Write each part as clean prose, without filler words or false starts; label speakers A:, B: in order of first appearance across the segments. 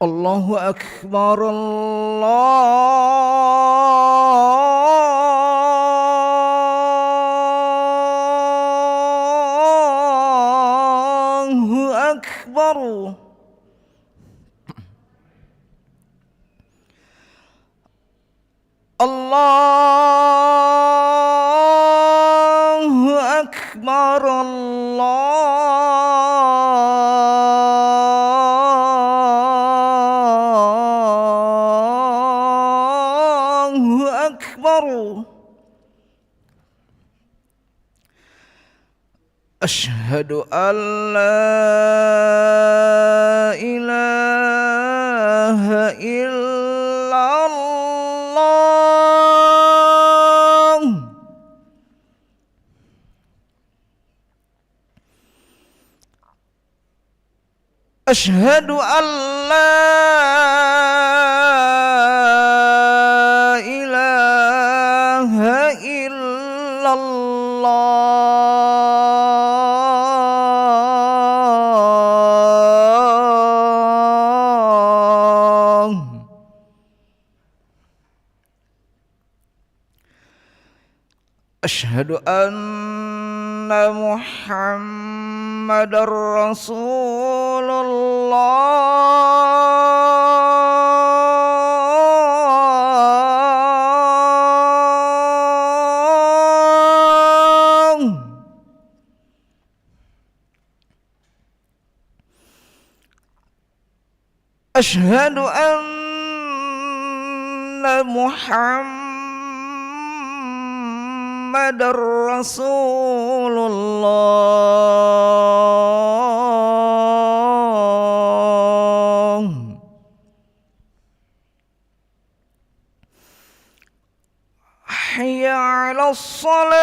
A: Allahu Akbar, Allahu Akbar. Allahu Akbar, Allahu Akbar. Asyhadu an la ilaha illallah. Asyhadu an la ilaha illallah. Asyhadu anna Muhammadar Rasulullah. Asyhadu anna Muhammadar Rasulullah. Hayya 'alas shalah.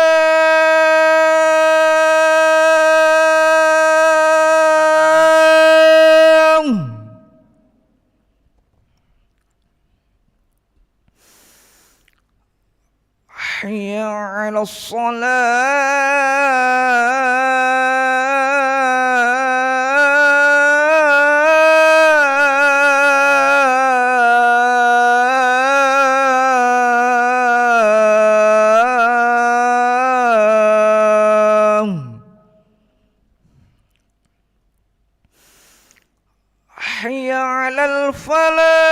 A: Hayya 'alas salah. Hayya 'alal falah.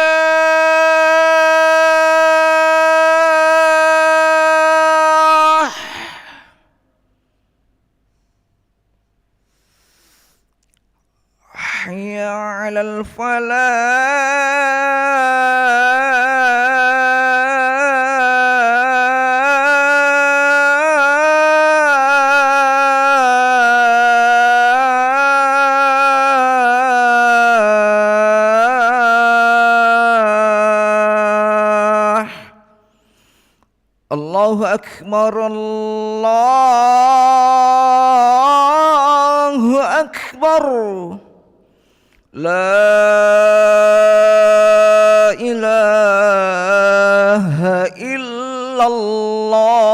A: Hayya 'alal falah. Allahu Akbar, Allahu Akbar. La ilaha illallah.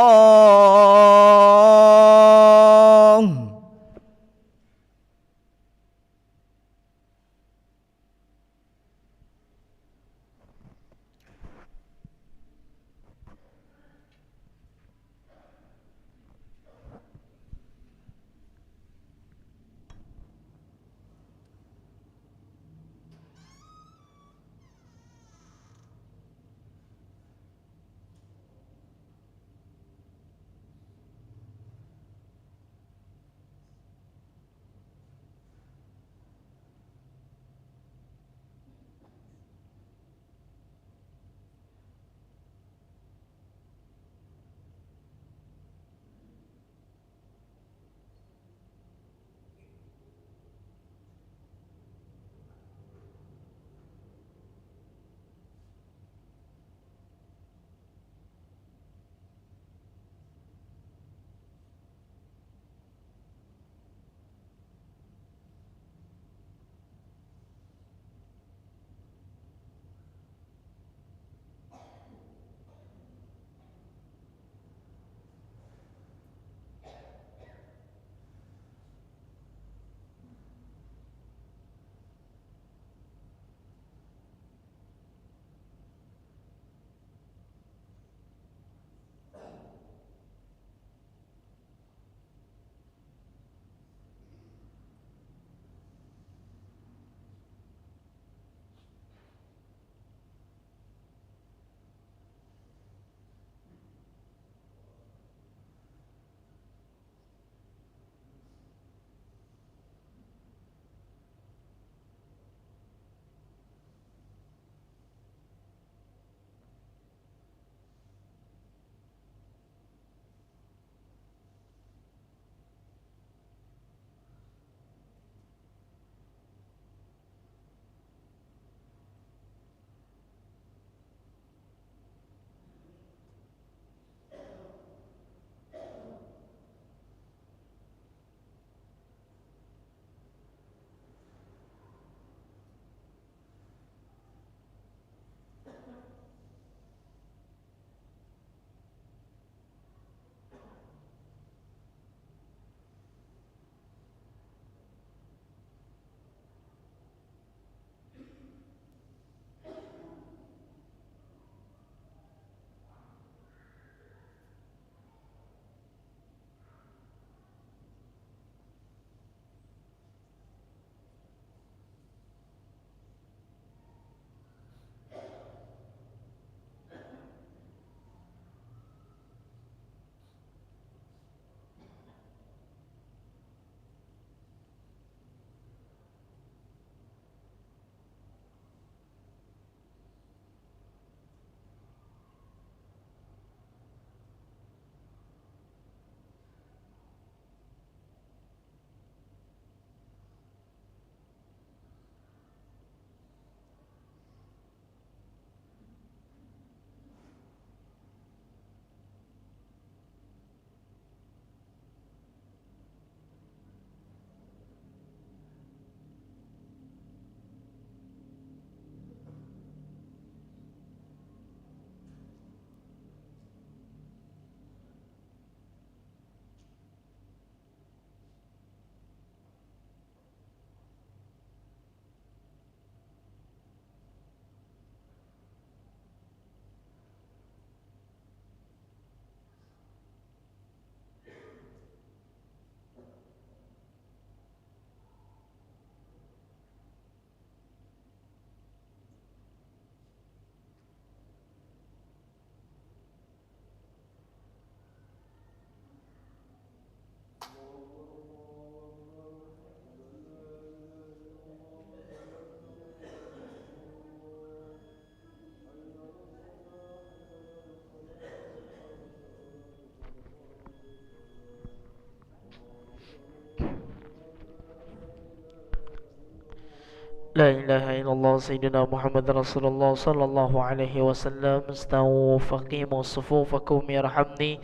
B: لا إله إلا الله سيدنا محمد رسول الله صلى الله عليه وسلم. استووا فقيموا صفوفكم يرحمني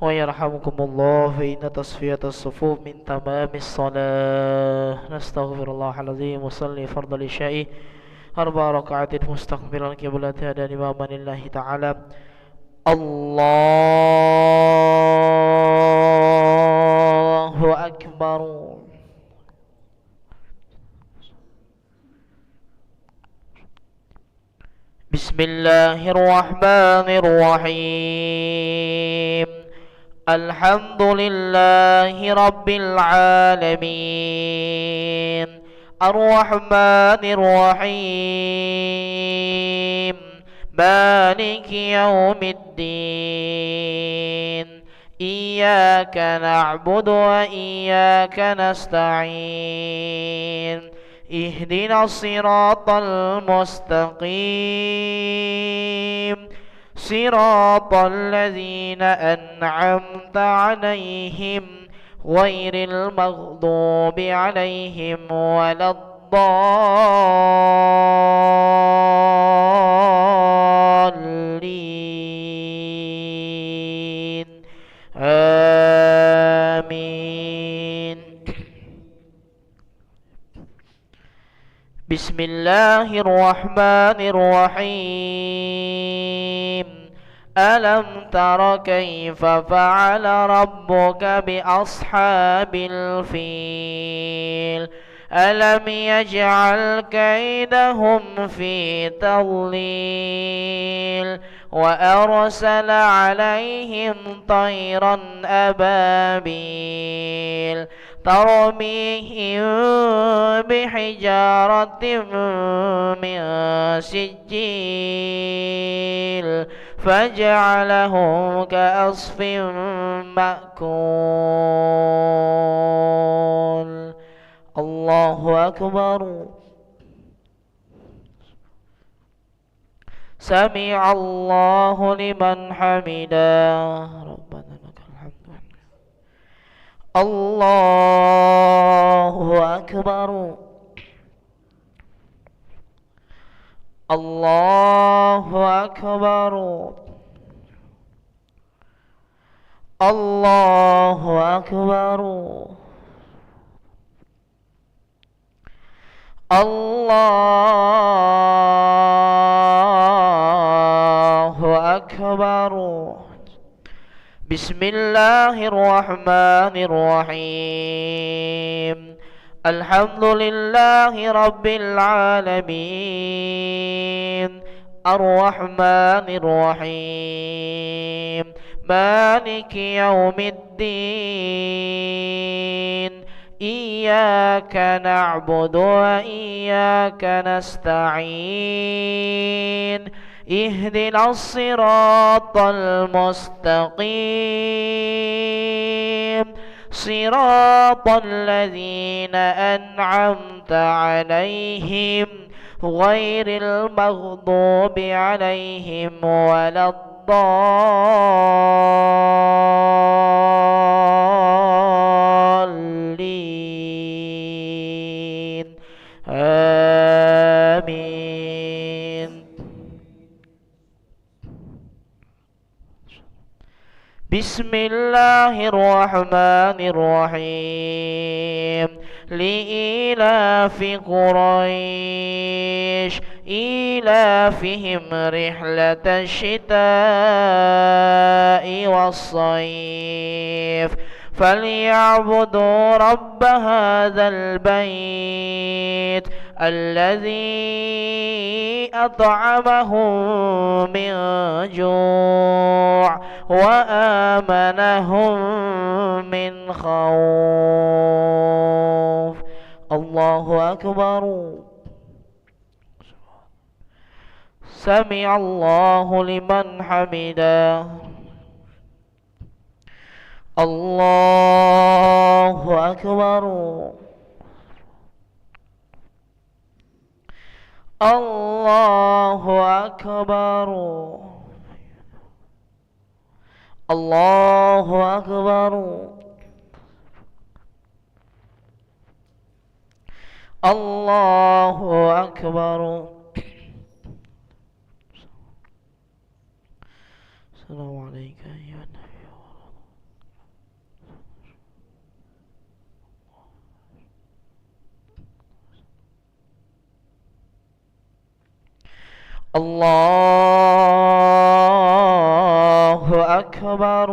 B: ويرحمكم الله، فإن تصفية الصفوف من تمام الصلاة. نستغفر الله العظيم وصلي فرض العشاء 4 ركعات مستقبلا قبلة dan imaman lillahi ta'ala. Allahu Akbar. Bismillahirrahmanirrahim. Alhamdulillahi Rabbil Alamin, Ar-Rahmanir Rahim, Maliki Yawmiddin. Iyyaka na'budu wa iyyaka nasta'in. Ihdinas siratal mustaqim, siratal ladzina an'amta 'alaihim ghairil maghdubi 'alaihim waladdallin. Amin. Bismillahirrahmanirrahim. Alam tara kaifa fa'ala rabbuka bi ashabil fil. Alam yaj'al kaidahum fi tadlil. Wa arsala 'alaihim tayran ababil tarmihim bihijaratin min sijil faj'alahum ka'asfin ma'kul. Allahu Akbar. Sami'allahu liman hamidah. Rabbana lakal hamdu. Allahu Akbar. Allahu Akbar. Allahu Akbar. Allahu Akbar. Bismillahirrahmanirrahim. Alhamdulillahi Rabbil Alamin, Ar-Rahmanir Rahim, Maliki Yawmiddin. Iyyaka na'budu wa iyyaka nasta'in. Ihdinas siratal mustaqim, siratal ladzina an'amta 'alaihim ghairil maghdubi 'alaihim waladdallin. Amin. Bismillahirrahmanirrahim. Li'ilafi Quraisy ilafihim rihlatash shita'i was-sayf فليعبدوا رب هذا البيت الذي أطعمهم من جوع وآمنهم من خوف. الله أكبر. سمع الله لمن حمده. الله أكبر. الله أكبر. الله أكبر. الله أكبر. السلام عليك أيها النبي. الله أكبر.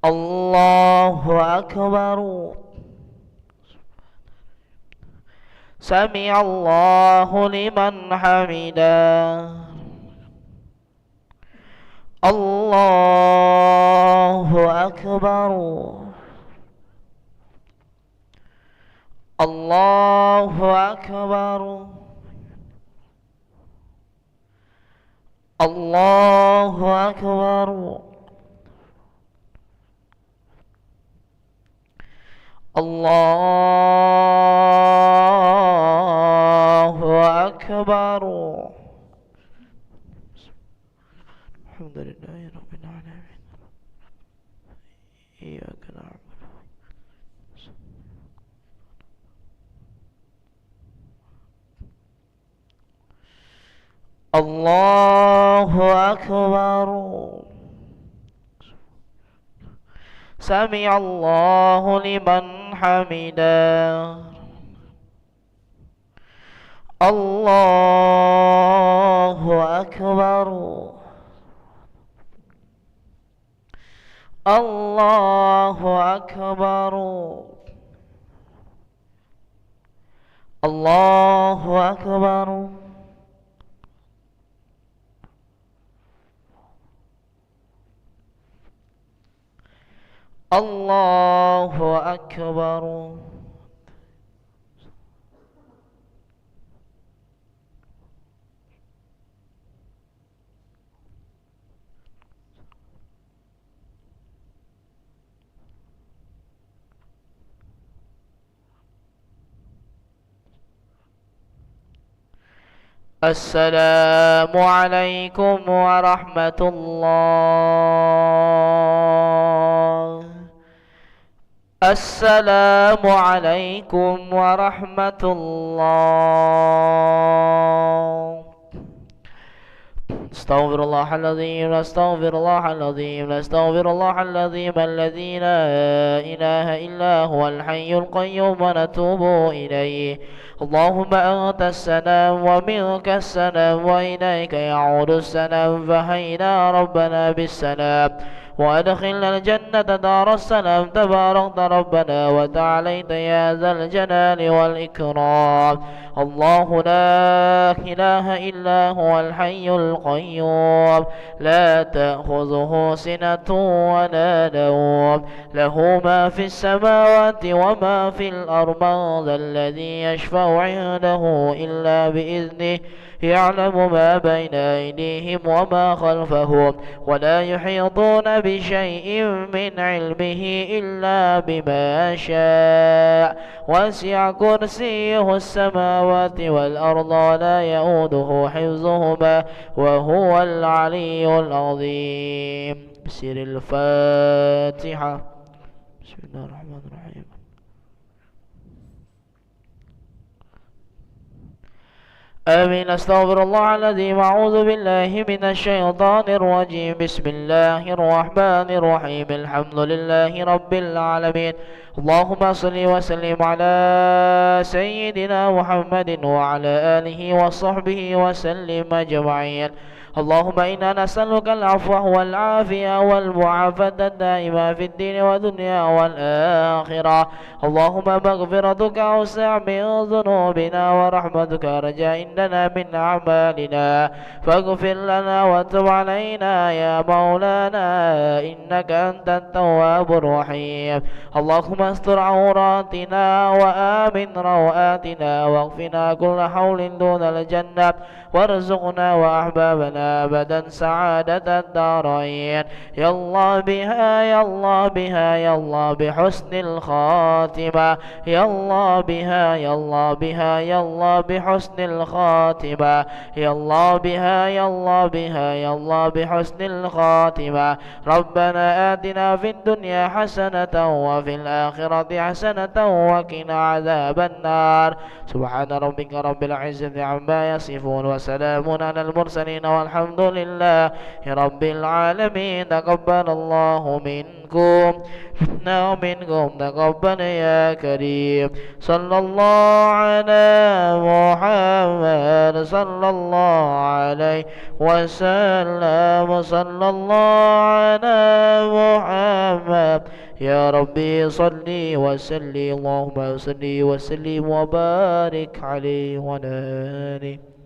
B: الله أكبر. سمع الله لمن حمده. الله أكبر. الله أكبر. الله أكبر. الله أكبر. الحمد لله رب العالمين. إياك نعبد. الله أكبر. سمع الله لمن حمده. الله أكبر. الله أكبر. الله أكبر. الله أكبر. السلام عليكم ورحمة الله. السلام عليكم ورحمة الله. استغفر الله العظيم. استغفر الله العظيم. استغفر الله العظيم الذي لا إله إلا هو الحي القيوم ونتوب إليه. اللهم أنت السلام ومنك السلام وإليك يعود السلام. فحينا ربنا بالسلام وأدخلنا الجنة دار السلام. تباركت ربنا وتعاليت يا ذا الجلال والإكرام. الله لا إله إلا هو الحي القيوم لا تأخذه سنة ولا نوم. له ما في السماوات وما في الأرض. من ذا الذي يشفع عنده إلا بإذنه. يعلم ما بين أيديهم وما خلفهم ولا يحيطون بشيء من علمه إلا بما شاء. وسع كرسيه السماوات والأرض ولا يؤوده حفظهما وهو العلي العظيم. بسر الفاتحة. بسم الله الرحمن الرحيم. آمين. أستغفر الله العظيم. أعوذ بالله من الشيطان الرجيم. بسم الله الرحمن الرحيم. الحمد لله رب العالمين. اللهم صل وسلم على سيدنا محمد وعلى آله وصحبه وسلم أجمعين. اللهم إنا نسألك العفو والعافية والمعافاة الدائمة في الدين والدنيا والآخرة. اللهم مغفرتك أوسع من ذنوبنا ورحمتك أرجى عندنا من أعمالنا. فاغفر لنا وتب علينا يا مولانا إنك أنت التواب الرحيم. اللهم استر عوراتنا وآمن روآتنا واغفنا كل حول دون الجنة. وارزقنا وأحبابنا لنا أبدا سعادة الدارين يا الله بها يا الله بها يا الله بحسن الخاتمة يا الله بها يا الله بها يا الله بحسن الخاتمة يا الله بها يا الله بها يا الله بحسن الخاتمة ربنا آتنا في الدنيا حسنة وفي الآخرة حسنة وقنا عذاب النار سبحان ربك رب العزة عما يصفون وسلام على المرسلين والحمد لله رب العالمين تقبل الله منكم منا ومنكم تقبل يا كريم صلى الله على محمد صلى الله عليه وسلم صلى الله على محمد يا ربي صلي وسلم اللهم صل وسلم وبارك عليه وعلى آله